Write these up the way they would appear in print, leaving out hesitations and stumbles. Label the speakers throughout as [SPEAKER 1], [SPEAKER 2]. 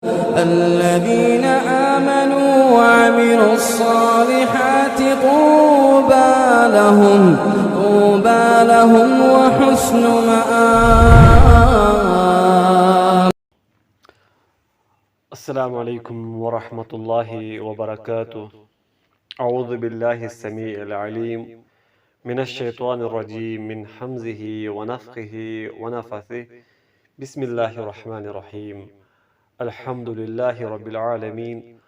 [SPEAKER 1] الذين آمنوا وعملوا الصالحات طوبى لهم وحسن مآب.
[SPEAKER 2] السلام عليكم ورحمة الله وبركاته. أعوذ بالله السميع العليم من الشيطان الرجيم من حمزه ونفخه ونفثه. بسم الله الرحمن الرحيم. الحمد لله رب العالمين،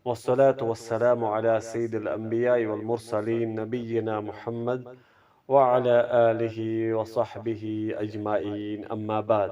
[SPEAKER 2] والصلاة والسلام على سيد الأنبياء والمرسلين نبينا محمد وعلى آله وصحبه أجمعين. أما بعد.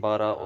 [SPEAKER 2] 12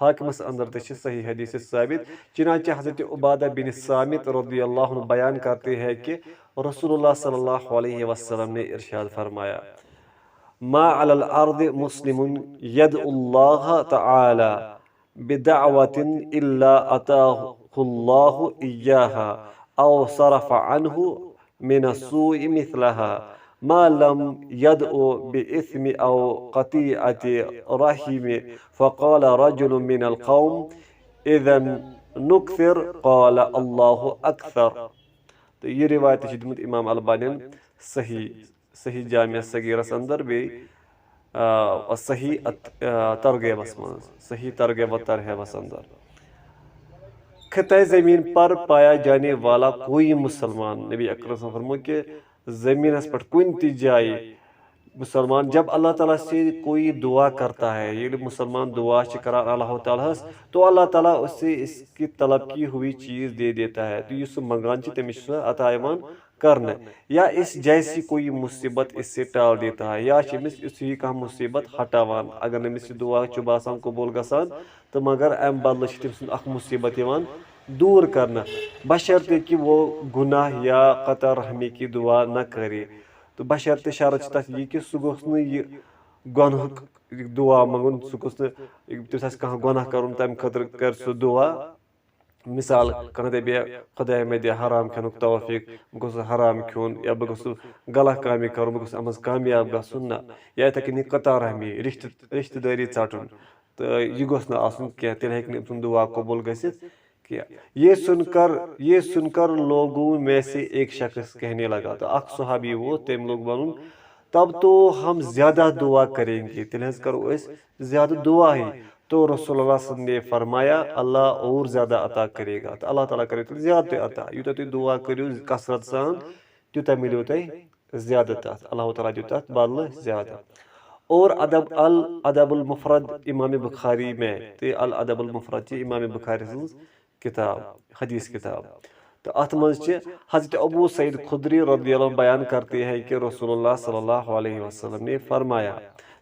[SPEAKER 2] حاکمس اندر تہ صحیح حدیث ثابت چنانچہ حضرت عبادہ بن صامت رضی اللہ عنہ بیان کرتے ہیں کہ رسول اللہ صلی اللہ علیہ وسلم نے ارشاد فرمایا ما علی الارض مسلم یدعو اللہ تعالی بدعوة الا اتاہ اللہ ایاہا او صرف عنہ من السوء مثلها ما لم يدعو بإثم أو قطيعة رحم فقال رجل من القوم إذا نكثر قال الله أكثر. تو یہ روایت چھِ دِمٕژ امام البانین صحیح جامع صغیرس اندر بیٚیہِ صحیح ترغیبس منٛز صحیح ترغیب و ترہیبس اندر. خطۂ زمین پر پایا جانے والا کوئی مسلمان نبی اکرم صلی اللہ علیہ وسلم فرمو کہ زمینس پر کن تہ جائے مسلمان جب اللہ تعالیٰ سے کوئی دعا کرتا ہے یہ مسلمان دعا کران اللہ تعالیٰ تو اللہ تعالیٰ اس سے اس کی طلب کی ہوئی چیز دے دیتا ہے. تو یہ سہ منگان تمس سہ عطا یوان کرنے یا اس جیسی کوئی مصیبت اس سے ٹال دیتا ہے یا امس اسی کانٛہہ مصیبت ہٹاوان اگر نمس یہ دعا چھُ باسان قبول گژھان تو مگر ام بدلہٕ چھِ تٔمۍ سُنٛد اکھ مصیبت یوان دور کرنا بشرطے کہ وہ گناہ یا قطع رحمی کی دعا نہ کرے. تو بشرطے شرط چھِ تتھ یہ کہ سُہ گوٚژھ نہٕ یہِ گۄنہُک دعا منگُن سُہ گوٚژھ نہٕ تٔمِس آسہِ کانٛہہ گۄناہ کرُن تمہِ خٲطرٕ کرِ سُہ دعا مثال کانٛہہ دپہِ خۄدایا مےٚ دِ حرام کھٮ۪نُک توفیٖق بہٕ گوٚژھُس حرام کھیوٚن یا بہٕ گوٚژھُس غلط کامہِ کرُن بہٕ گوٚژھُس اتھ منٛز کامیاب گژھُن نہ یا یِتھے کٔنی قطع رحمی رشتہٕ دٲری ژٹُن تہٕ یہِ گوٚژھ نہٕ آسُن کینٛہہ تیٚلہِ ہیٚکہِ نہٕ أمۍ سُنٛد دعا قبوٗل گٔژھِتھ کینٛہہ. یہ سن کر لوگوں میں سے ایک شخص کہنے لگا تو اکھ صحابی وہ تم لوگ ونُن تب تو ہم زیادہ دعا کریں گے تیٚلہِ حظ کرو أسۍ زیادہ دعا ہی. تو رسول اللہ صلی اللہ علیہ وسلم نے فرمایا اللہ اور زیادہ عطا کرے گا. تو اللہ تعالیٰ کرے تیٚلہِ زیادٕ تہِ عطا یوٗتاہ تُہۍ دعا کٔرِو کثرت سان تیوٗتاہ مِلیو تۄہہِ زیادٕ تتھ اللہ تعالیٰ دِیو تتھ بدلہٕ زیادٕ. اور الادب المفرد امام بخاری میں تو الادب المفرد چھِ امام بخاری سٕنٛز کتاب حدیث کتاب. تو اتھ منٛز چھِ حضرت ابو سعید خدری رضی اللہ عنہ بیان کرتے ہیں کہ رسول اللہ صلی اللہ علیہ وسلم نے فرمایا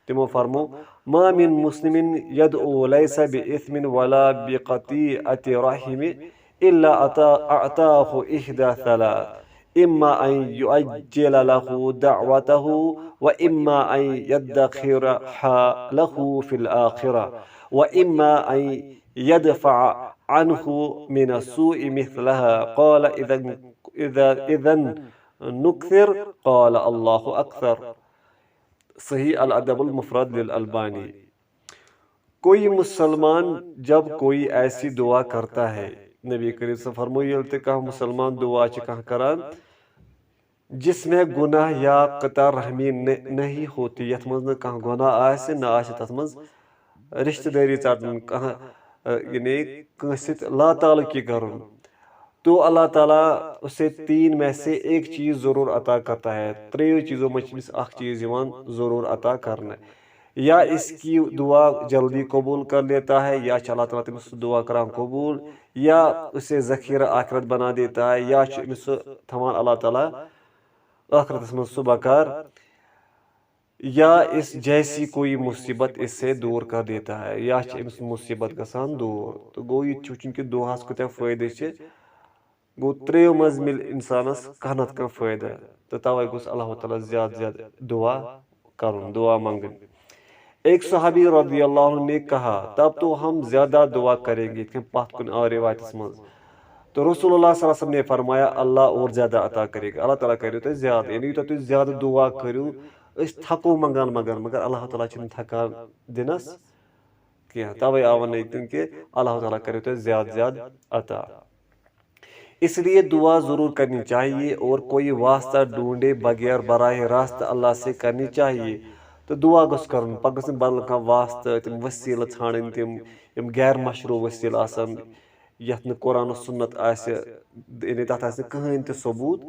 [SPEAKER 2] تمو فرمو ما من مسلم يدعو ليس بإثم ولا بقطيعة رحم إلا أعطاه إحدى ثلاث إما أن يؤجل له دعوته وإما أن يدخرها له في الآخرة وإما أن يدفع عنه من السوء مثلها قال إذا نكثر قال الله أكثر. صحیح الادب المفرد للالبانی. کوئی مسلمان جب کوئی ایسی دعا کرتا ہے نبی کریم صلی اللہ علیہ وسلم فرمو ییٚلہِ تہِ کانٛہہ مسلمان دعا چھِ کانٛہہ کران جس میں گناہ یا قطع رحمی نہیں ہوتی یتھ منٛز نہٕ کانٛہہ گۄناہ آسہِ نہ آسہِ تتھ منٛز رشتہٕ دٲری ژٹُن کانٛہہ یعنی کٲنٛسہِ سۭتۍ لا تعلقی کرُن تو اللہ تعالیٰ اسے 3 میں سے ایک چیز ضرور عطا کرتا ہے. 3 چیزوں میں أمِس اکھ چیز یِوان ضرور عطا کرنے یا اس کی دعا جلدی قبول کر لیتا ہے یا چھِ اللہ تعالیٰ تٔمِس سُہ دعا کران قبول یا اسے ذخیرہ آخرت بنا دیتا ہے یا چھُ أمِس سُہ تھاوان اللہ تعالیٰ آخرتس منٛز سُہ بکار یا اس جیسی کوئی مصیبت اس سے دور کر دیتا ہے یا چھِ أمِس مصیبت گژھان دوٗر. تہٕ گوٚو یہِ تہِ وٕچھُن کہِ دُعاہس کوٗتاہ فٲیدٕ چھِ گوٚو 3 منٛز مِلہِ اِنسانس کانٛہہ نتہٕ کانٛہہ فٲیدٕ تہٕ توے گوٚژھ اللہ تعالیٰ زیادٕ زیادٕ دعا کرُن دعا منگٕنۍ. ایک صحابی رضی اللہ عنہ نے کہا تب تو ہم زیادہ دعا کریں گے یِتھ کٔنۍ پتھ کُن آو روایتس منٛز. تو رسول اللہ صلی اللہ علیہ وسلم نے فرمایا اللہ اور زیادہ عطا کرے گا. اللہ تعالیٰ کٔرِو تۄہہِ زیادٕ یعنی یوٗتاہ تُہۍ زیادٕ دعا کٔرِو أسۍ تھکو منگان مگر اللہ تعالیٰ چھِنہٕ تھکان دِنس کینٛہہ توے آو وننہٕ ییٚتٮ۪ن کہِ اللہ تعالیٰ کٔرِو تۄہہِ زیادٕ زیادٕ عطا. اس لیے دعا ضرور کرنی چاہیے اور کوئی واسطہ ڈھونڈے بغیر براہ راست اللہ سے کرنی چاہیے. تو دعا گوٚژھ کرُن پتہٕ گوٚژھ نہٕ بدل کانٛہہ واسطہٕ تِم ؤسیٖلہٕ ژھانڈٕنۍ تِم یِم غیر مشروٗع ؤسیٖلہٕ آسان یتھ نہٕ قرآن و سُنت آسہِ یعنی تتھ آسہِ نہٕ کٕہٕنۍ تہِ ثبوٗت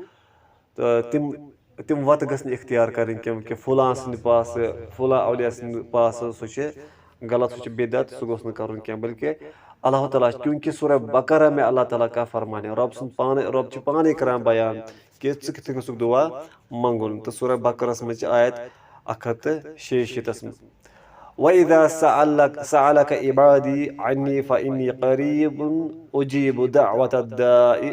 [SPEAKER 2] تہٕ تِم وتہٕ گژھِ نہٕ اختیار کرٕنۍ کینٛہہ کہِ فلاں سٕنٛدِ پاسہٕ فلاں اولیا سٕنٛدِ پاسہٕ سُہ چھُ غلط سُہ چھُ بدعت سُہ گوٚژھ نہٕ کرُن کینٛہہ بلکہِ اللہ تعالیٰ کیونکہ سورہ بقرہ میں اللہ تعالیٰ کا فرمان ہے رب چھُ پانے کران بیان کہ ژٕ کِتھ کٔنۍ گوٚژھُکھ دعا منگُن. تہٕ سورہ بقرہس منٛز چھِ آیت 166 منٛز وَإِذَا سَأَلَكَ عِبَادِي عَنِّي فَإِنِّي قَرِيبٌ أُجِيبُ دَعْوَةَ الدَّاعِ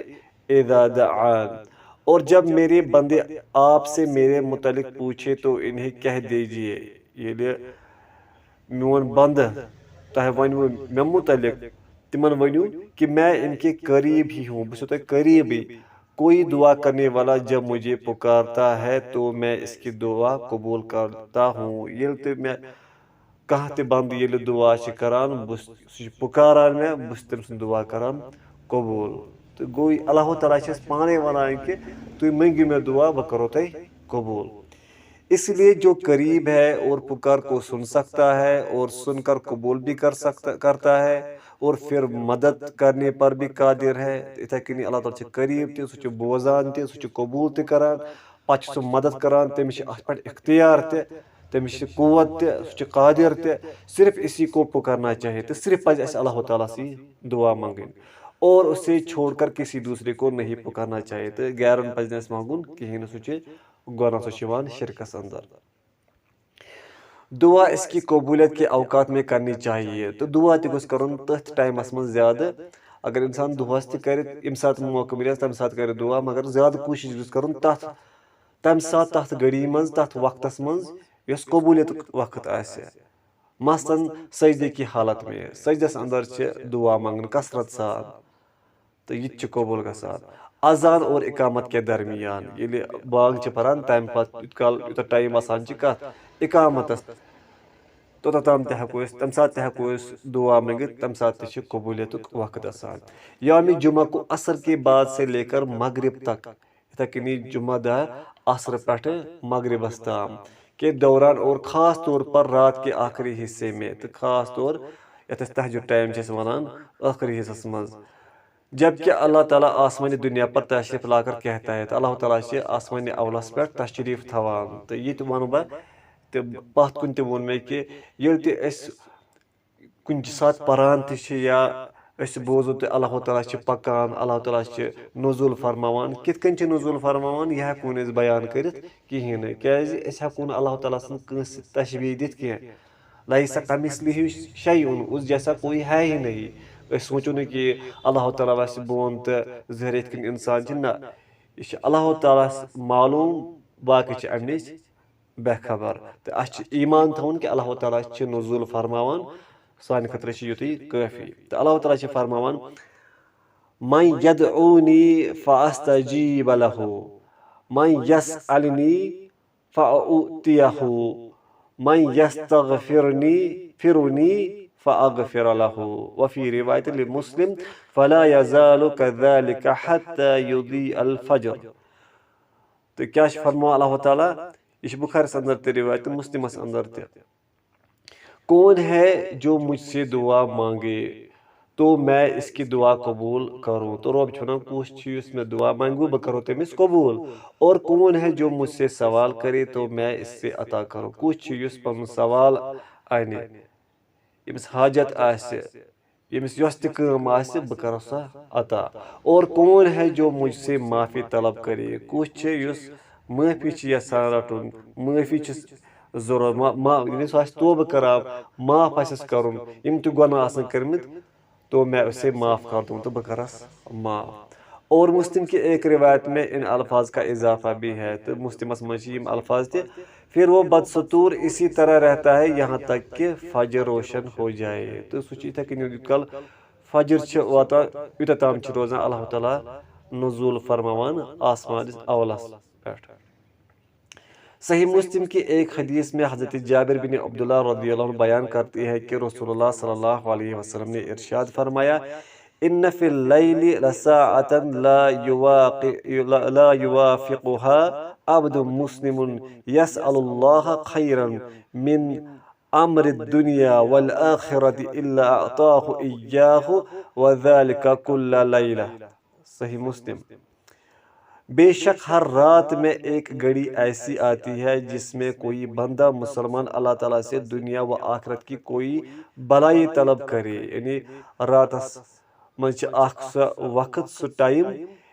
[SPEAKER 2] إِذَا دَعَانِ اور جب میرے بندے آپ سے میرے متعلق پوچھے تو انہیں کہہ دیجئے ییٚلہِ میون بندٕ تۄہہِ ونوٕ مےٚ متعلق تمن ؤنِو کہ میں ان کے قریب ہی ہوں بہٕ چھُسو تۄہہِ قریبٕے کوئی دعا کرنے والا جب مجھے پکارتا ہے تو میں اس کی دعا قبول کرتا ہوں ییٚلہِ تہِ مےٚ کانٛہہ تہِ بنٛدٕ ییٚلہِ دعا چھِ کران سُہ چھُ پُکاران مےٚ بہٕ چھُس تٔمۍ سٕنٛز دعا کران قبوٗل تہٕ گوٚو اللہ تعالیٰ چھِ اَسہِ پانے ونان کہِ تُہۍ منٛگِو مےٚ دعا بہٕ کرو تۄہہِ قبوٗل اس لیے جو قریب ہے اور پکار کو سن سکتا ہے اور سن کر قبول بھی کرتا ہے اور پھر مدد کرنے پر بھی قادر ہے یِتھے کٔنی اللہ تعالیٰ چھِ قریب تہِ سُہ چھُ بوزان تہِ سُہ چھُ قبوٗل تہِ کران پتہٕ چھُ سُہ مدد کران تٔمِس چھِ اتھ پٮ۪ٹھ اختیار تہِ تٔمِس چھِ قوت تہِ سُہ چھُ قادر تہِ صرف اسی کو پکارنا چاہیے تہٕ صرف پزِ اَسہِ اللہ تعالیٰ سی دعا منٛگٕنۍ اور اسے چھوڑ کر کسی دوسرے کو نہیں پکارنا چاہیے تہٕ غیرن پزِ نہٕ اَسہِ منٛگُن کِہیٖنۍ نہٕ سُہ چھُ گۄناہ سُہ چھُ یِوان شرکس اندر دعا اس کی قبولیت کے اوقات میں کرنی چاہیے تو دعا تہِ گوٚژھ کرُن تٔتھۍ ٹایمس منٛز زیادٕ اگر انسان دۄہس تہِ کرِ ییٚمہِ ساتہٕ موقعہٕ مِلٮ۪س تمہِ ساتہٕ کرِ دعا مگر زیادٕ کوٗشش گوٚژھ کرُن تمہِ ساتہٕ تتھ گھڑی منٛز تتھ وقتس منٛز یۄس قبولیتُک وقت آسہِ مثلاً سجدے کی حالت میں سجدس اندر چھِ دعا منٛگٕنۍ کثرت سان تہٕ یہِ تہِ چھُ قبوٗل گژھان اذان اور اقامت کے درمیان ییٚلہِ بانگ چھِ پران تمہِ پتہٕ یوٗت کال یوٗتاہ ٹایم آسان چھِ کتھ اقامتس توٚتام تام تہِ ہٮ۪کو أسۍ تمہِ ساتہٕ تہِ ہٮ۪کو أسۍ دعا منٛگِتھ تمہِ ساتہٕ تہِ چھُ قبولیتُک وقت آسان یومِ جمعہ کو عصر کے بعد سے لے کر مغرب تک یِتھے کٔنی جمعہ دۄہ عصرٕ پٮ۪ٹھٕ مغربس تام کے دوران اور خاص طور پر رات کے آخری حصے میں تہٕ خاص طور یتھ أسۍ تہجُد ٹایم چھِ أسۍ ونان ٲخری حصس منٛز جبکہ اللہ تعالیٰ آسمانہِ دُنیا پر تشریف لا کر کہتا ہے تہٕ اللہ تعالیٰ چھِ آسمانہِ اولس پٮ۪ٹھ تشریٖف تھاوان تہٕ یہِ تہِ ونہٕ بہٕ تہٕ پتھ کُن تہِ ووٚن مےٚ کہِ ییٚلہِ تہِ أسۍ کُنہِ ساتہٕ پران تہِ چھِ یا أسۍ بوزو تہٕ اللہ تعالیٰ چھِ پکان اللہ تعالیٰ چھِ نزوٗل فرماوان کِتھ کٔنۍ چھِ نزوٗل فرماوان یہِ ہٮ۪کو نہٕ أسۍ بیان کٔرِتھ کِہیٖنۍ نہٕ کیازِ أسۍ ہٮ۪کو نہٕ اللہ تعالیٰ سٕنٛز کٲنٛسہِ تشبیٖح دِتھ کینٛہہ لایسا کمثلہ شیء اس جیسا کوئی ہے ہی نہیں أسۍ سونٛچو نہٕ کہِ اللہ تعالیٰ آسہِ بۄن تہٕ ظٲہِر یِتھ کٔنۍ انسان چھِ نہ یہِ چھِ اللہ تعالیٰ ہس معلوٗم باقٕے چھِ امہِ نِش بے خبر تہٕ اسہِ چھُ ایٖمان تھاوُن کہِ اللہ تعالیٰ چھِ نزوٗل فرماوان سانہِ خٲطرٕ چھِ یُتُے کٲفی تہٕ اللہ تعالیٰ چھِ فرماوان من یدعونی فاستجیب لہ من یسألنی فاؤتیہ من یستغفرنی فاغفر لہ وفی روایت لمسلم فلا یزال کذلک حتی یضیء الفجر تہٕ کیاہ چھِ فرماوان اللہ تعالیٰ یہ چھِ بخارس اندر تہِ روایت تہٕ مسلمس اندر تہِ کون ہے جو مجھ سے دعا مانگے تو میں اس کی دعا قبول کروں تو رۄب چھُ ونان کُس چھُ یُس مےٚ دعا مانگو بہٕ کرو تٔمِس قبوٗل اور کون ہے جو مجھ سے سوال کرے تو میں اس سے عطا کروں کُس چھُ یُس پنُن سوال انہِ ییٚمِس حاجت آسہِ ییٚمِس یۄس تہِ کٲم آسہِ بہٕ کرو سۄ عطا اور کون ہے جو مجھ سے معافی طلب کرے کُس چھُ یُس معٲفی چھِ یژھان رٹُن معٲفی چھُس ضروٗرت سُہ آسہِ توبہٕ کران معاف آسٮ۪س کرُن یِم تہِ گۄناہ آسن کٔرمٕتۍ تو میں اسے معاف کر دوں تو بہٕ کرس معاف اور مسلم کی ایک روایت میں ان الفاظ کا اضافہ بھی ہے تو مسلمس منٛز چھِ یِم الفاظ تہِ پھر وہ بدستور اسی طرح رہتا ہے یہاں تک کہ فجر روشن ہو جائے تہٕ سُہ چھُ یِتھے کٔنۍ یوٗت کال فجر چھِ واتان یوٗتاہ تام چھِ روزان اللہ تعالیٰ نزوٗل فرماوان آسمانس اولس پٮ۪ٹھ صحیح مسلم کی ایک حدیث میں حضرت جابر بن عبداللہ رضی اللہ عنہ بیان کرتی ہے کہ رسول اللہ صلی اللہ علیہ وسلم نے ارشاد فرمایا ان فی اللیل لساعة لا یوافقها عبد مسلم یسأل اللہ خیرا من امر الدنیا والآخرة الا اعطاہ ایاہ وذلک کل لیلہ صحیح مسلم بے شک ہر رات میں ایک گھڑی ایسی آتی ہے جس میں کوئی بندہ مسلمان اللہ تعالیٰ سے دنیا و آخرت کی کوئی بلائی طلب کرے یعنی راتس منٛز چھِ اکھ سۄ وقت سُہ ٹایم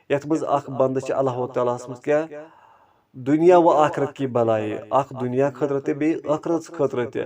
[SPEAKER 2] یتھ منٛز اکھ بندٕ چھِ اللہ تعالیٰ ہس منٛز کیاہ دُنیا و آخرت کی بلائی اکھ دُنیا خٲطرٕ تہِ بیٚیہِ ٲخرتس خٲطرٕ تہِ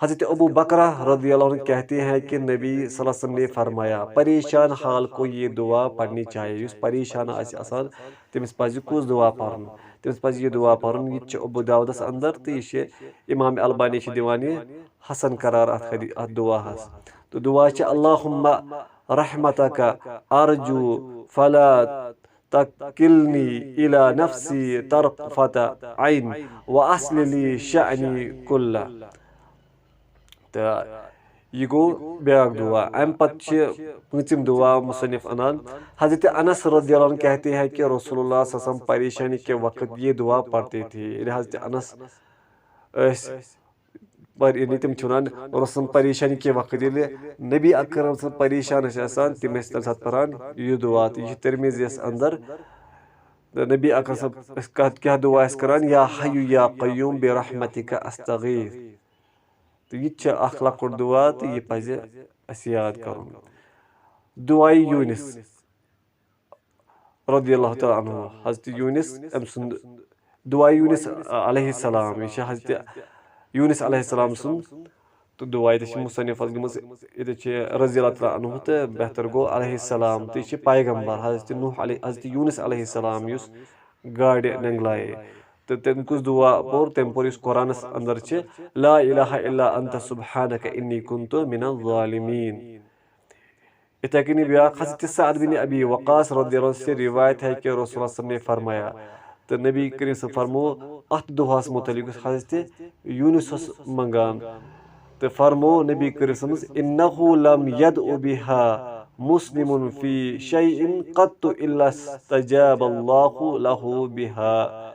[SPEAKER 2] حضرت ابو بکرہ رضی اللہ عنہ کہتے ہیں کہ نبی صلی اللہ علیہ وسلم نے فرمایا پریشان حال کو یہ دعا پڑھنی چاہیے یس پریشان آسان تمس پزِ کُس دعا پرُن تمس پزِ یہ دعا پرُن یہ چھُ ابو داودس اندر تہٕ یہ چھُ امام البانی چھِ دِوان یہِ حسن قرار اتھ دعاہس تہٕ دعا چھِ اللہُمَّ رحمتک ارجو فلا تکلنی الی نفسی طرفۃ عین واصلح لی شأنی کلہ تہٕ یہ گوٚو بیاکھ دعا امہِ پتہٕ چھِ پوٗژِم دعا مصنف انان حضرت انس رضی اللہ عنہ کہتے ہیں کہ رسول اللہ صلی اللہ علیہ وسلم پریشانی کے وقت یہ دعا پڑھتے تھے یعنی حضرت انس یعنی تم چھِ ونان رسول پریشانی کے وقت ییٚلہِ نبی اکرم صلی پریشان ٲسۍ آسان تِم ٲسۍ تمہِ ساتہٕ پران یہِ دعا تہٕ یہِ چھُ ترمیٖزی یس اندر نبی اکرم صلی کیاہ دعا ٲسۍ کران یا حیو یا قیوم برحمتک استغیث تہٕ یہِ تہِ چھُ اکھ لۄکُٹ دعا تہٕ یہِ پزِ اسہِ یاد کرُن دعایہِ یوٗنس رضی اللہ تعالیٰ عنہ حضرت یوٗنس أمۍ سُنٛد دعایہِ یوٗنس علیہ السلام یہِ چھُ حضرت یوٗنس علیہ السلام سُنٛد تہٕ دعا ییٚتہِ چھِ مصنفس گٔمٕژ ییٚتہِ چھِ رضی اللہ تعالیٰ عنہ تہٕ بہتر گوٚو علیہ السلام تہٕ یہِ چھِ پیغمبر حضرت نوح علیہ حضرت یوٗنس علیہ السلام یُس گاڈِ نٮ۪نٛگلایے تہٕ تٔمۍ کُس دعا پوٚر تٔمۍ پوٚر یُس قرآنس انٛدر چھِ لا الہ الا انت سبحانک انی کنت من الظالمین یِتھے کٔنی بیاکھ حضرت سعد بن ابی وقاص رضی اللہ عنہ سے روایت ہے کہ رسول اللہ صلی اللہ علیہ وسلم نے فرمایا تہٕ نبی کریم صٲب فرمو اتھ دُعاہس متعلق یُس حضرت یوٗنس اوس منٛگان تہٕ فرمو نبی کریم صٲبس انہ لم یدع بها مسلم فی شیء قط الا استجاب اللہ لہ بها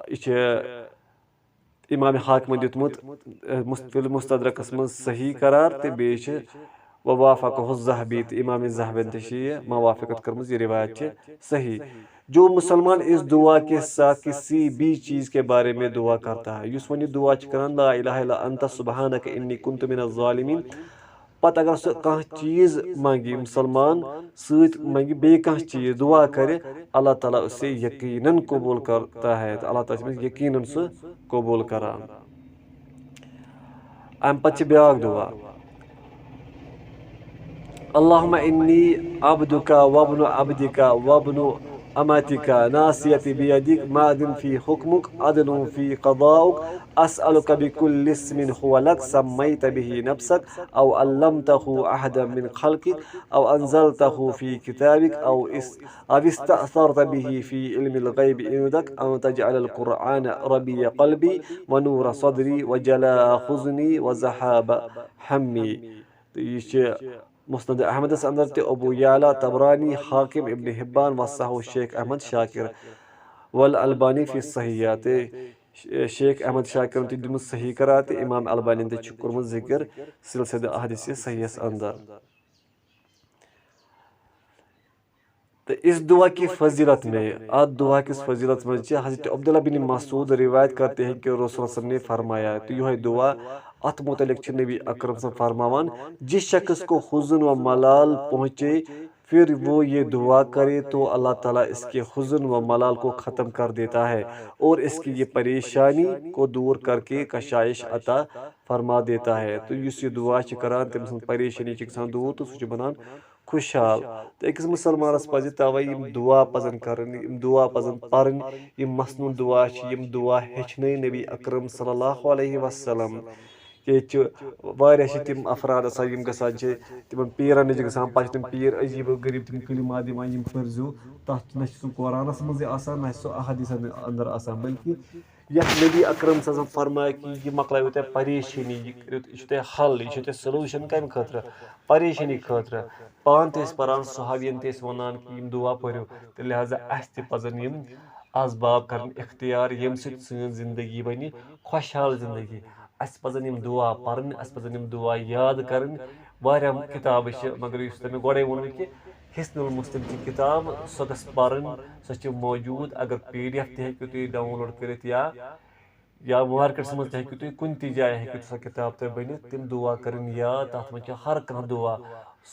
[SPEAKER 2] یہ چھُ امام حاکمن دیُتمُت مستدرکس منٛز صحیح قرار تہٕ بیٚیہِ چھِ ووافقہ الذہبی تہٕ امام ذہبن تہِ چھِ یہِ موافقت کٔرمٕژ یہ روایت چھِ صحیح جو مسلمان اس دعا کے ساتھ کسی بھی چیز کے بارے میں دعا کرتا ہے یُس وۄنۍ یہِ دعا چھِ کران لا الہ الا انت سبحانک انی کنت من الظالمین پتہٕ اگر سُہ کانٛہہ چیٖز منٛگہِ مُسلمان سۭتۍ منٛگہِ بیٚیہِ کانٛہہ چیٖز دعا کرِ اللہ تعالیٰ اسے یقیناً قبوٗل کرتا ہے تہٕ اللہ تعالیٰ چھِ أمِس یقیناً سُہ قبوٗل کران امہِ پتہٕ چھِ بیاکھ دعا اللہُمَ انی عبدک وابن عبدک وابن امتک ناصیتی بیدک ماضٍ فی حکمک عدل فی قضاؤک اسألک بکل اسم هو لک سمیت به نفسک او علمته احدا من خلقک او انزلته فی کتابک او استأثرت به فی علم الغیب عندک ان تجعل القرآن ربیع قلبی ونور صدری وجلاء حزنی وذہاب ہمی تہٕ یہِ چھِ مسند احمدس اندر تہِ ابو یعلا طبرانی حاکم ابن حبان وصححہ شیخ احمد شاکر والالبانی فی صحیح تہٕ شیخ احمد شاکرن تہِ دیُتمُت صحیح قرار تہٕ امام البانین تہِ چھُ کوٚرمُت ذکر سلسلہ احادیث صحیحس اندر تہٕ اس دعا کی فضیلت میں اتھ دعا کس فضیلت منٛز چھِ حضرت عبداللہ بن مسعود روایت کرتے ہیں کہ رسول صلی اللہ علیہ وسلم نے فرمایا تہٕ یِہوے دعا اتھ متعلق چھِ نبی اکرم صاحب فرماوان جس شخص کو حزن و ملال پہنچے پھر وہ یہ دعا کرے تو اللہ تعالیٰ اس کے حزن و ملال کو ختم کر دیتا ہے اور اس کی یہ پریشانی کو دور کر کے کشائش عطا فرما دیتا ہے تو یُس یہِ دعا چھِ کران تٔمۍ سٕنٛز پریشٲنی چھِ گژھان دوٗر تہٕ سُہ چھُ بنان خۄشحال تہٕ أکِس مُسلمانس پزِ توے یِم دعا پزن کرٕنۍ یِم دعا پزن پرٕنۍ یِم مسنون دعا چھِ یِم دعا ہیٚچھنٲے نبی اکرم صلی اللہ علیہ وسلم ییٚتہِ چھِ واریاہ چھِ تِم افراد آسان یِم گژھان چھِ تِمن پیٖرن نِش گژھان پتہٕ چھِ تِم پیٖر عجیٖب و غریٖب تِم کلمات دِوان یِم پٔرزیٚو تتھ نہ چھُ سُہ قرآنس منٛزٕے آسان نہ چھُ سُہ احادیٖثن انٛدر آسان بلکہِ یتھ نبی اکرم صلی اللہ علیہ وسلم فرماے کہِ یہِ مۄکلایو تۄہہِ پریشٲنی یہِ چھُ تۄہہِ حل یہِ چھُ تۄہہِ سلوٗشن کمہِ خٲطرٕ پریشٲنی خٲطرٕ پانہٕ تہِ ٲسۍ پران صحابین تہِ ٲسۍ ونان کہِ یِم دعا پٔرِو تہٕ لہٰذا اسہِ تہِ پزن یِم اسباب کرٕنۍ اختیار ییٚمہِ سۭتۍ سٲنۍ زندگی بنہِ خۄشحال زندگی اسہِ پزن یِم دعا پرٕنۍ اسہِ پزن یِم دعا یاد کرٕنۍ واریاہ کِتابہٕ چھِ مگر یُس تۄہہِ مےٚ گۄڈے ووٚنوٕ کہِ حِسن المسلم چھِ کِتاب سۄ گژھِ پرٕنۍ سۄ چھِ موجوٗد اگر PDF تہِ ہیٚکِو تُہۍ ڈاوُن لوڈ کٔرِتھ یا مارکیٹس منٛز تہِ ہیٚکِو تُہۍ کُنہِ تہِ جایہِ ہیٚکِو سۄ کِتاب تۄہہِ بٔنِتھ تِم دعا کٔرٕنۍ یاد تتھ منٛز چھِ ہر کانٛہہ دعا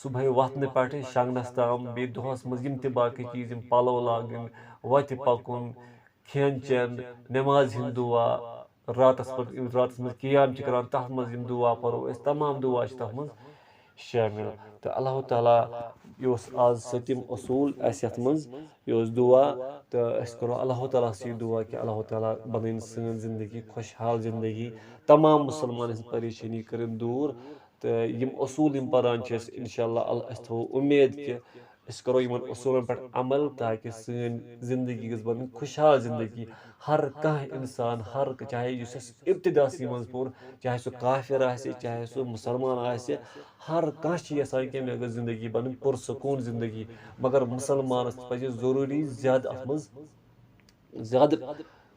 [SPEAKER 2] صبحٲے وۄتھنہٕ پٮ۪ٹھٕ شۄنٛگنس تام بیٚیہِ دۄہس منٛز یِم تہِ باقٕے چیٖز یِم پلو لاگٕنۍ وتہِ پکُن کھٮ۪ن چٮ۪ن نٮ۪مازِ ہِنٛدۍ دعا راتَس منٛز قیام چھِ کران تَتھ منٛز یِم دُعا پَرو أسۍ تمام دُعا چھِ تَتھ منٛز شٲمِل تہٕ اللہ تعالیٰ یہِ اوس آز سٔتِم اصوٗل اَسہِ یَتھ منٛز یہِ اوس دُعا تہٕ أسۍ کَرو اللہ تعالیٰ سٕے دُعا کہِ اللہ تعالیٰ بَنٲیِن سٲنۍ زندگی خۄشحال زندگی تمام مُسلمانَن ہٕنٛز پریشٲنی کٔرِنۍ دوٗر تہٕ یِم اصوٗل یِم پَران چھِ أسۍ اِنشاء اللہ أسۍ تھاوو اُمید کہِ أسۍ کَرو یِمن اصوٗلن پٮ۪ٹھ عمل تاکہِ سٲنۍ زندگی گٔژھ بَنٕنۍ خۄشحال زندگی ہر کانٛہہ اِنسان چاہے یُس اَسہِ اِبتِداسٕے منٛز پوٚر چاہے سُہ کافِر آسہِ چاہے سُہ مُسلمان آسہِ ہر کانٛہہ چھِ یَژھان کہِ مےٚ گٔژھ زندگی بَنٕنۍ پُرسکوٗن زندگی مگر مُسلمانَس پَزِ ضروٗری زیادٕ اَتھ منٛز زیادٕ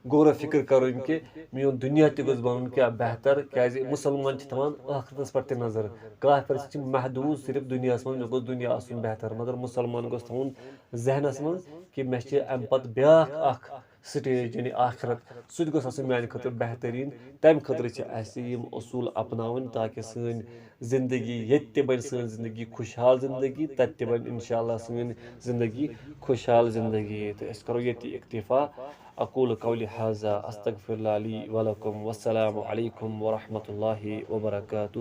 [SPEAKER 2] غور و فِکر کَرٕنۍ کہِ میون دُنیا تہِ گوٚژھ بَنُن کیٛاہ بہتر کیٛازِ مُسلمان چھِ تھاوان ٲخرتَس پٮ۪ٹھ تہِ نظر کافِر چھِ محدوٗد صرف دُنیاہَس منٛز مےٚ گوٚژھ دُنیا آسُن بہتر مگر مُسلمان گوٚژھ تھاوُن ذہنَس منٛز کہِ مےٚ چھِ اَمہِ پَتہٕ بیٛاکھ اَکھ سٹیج یعنی آخرت سُہ تہِ گوٚژھ آسُن میٛانہِ خٲطرٕ بہتریٖن تَمہِ خٲطرٕ چھِ اَسہِ یِم اصوٗل اَپناوٕنۍ تاکہِ سٲنۍ زندگی ییٚتہِ تہِ بَنہِ سٲنۍ زندگی خۄشحال زندگی تَتہِ تہِ بَنہِ اِنشاء اللہ سٲنۍ زندگی خۄشحال زندگی تہٕ أسۍ کَرو ییٚتی اِکتِفا اقوٗلُ قولی ہذا استغفر اللہ لی ولکم والسلام علیکم ورحمۃ اللہ وبرکاتہ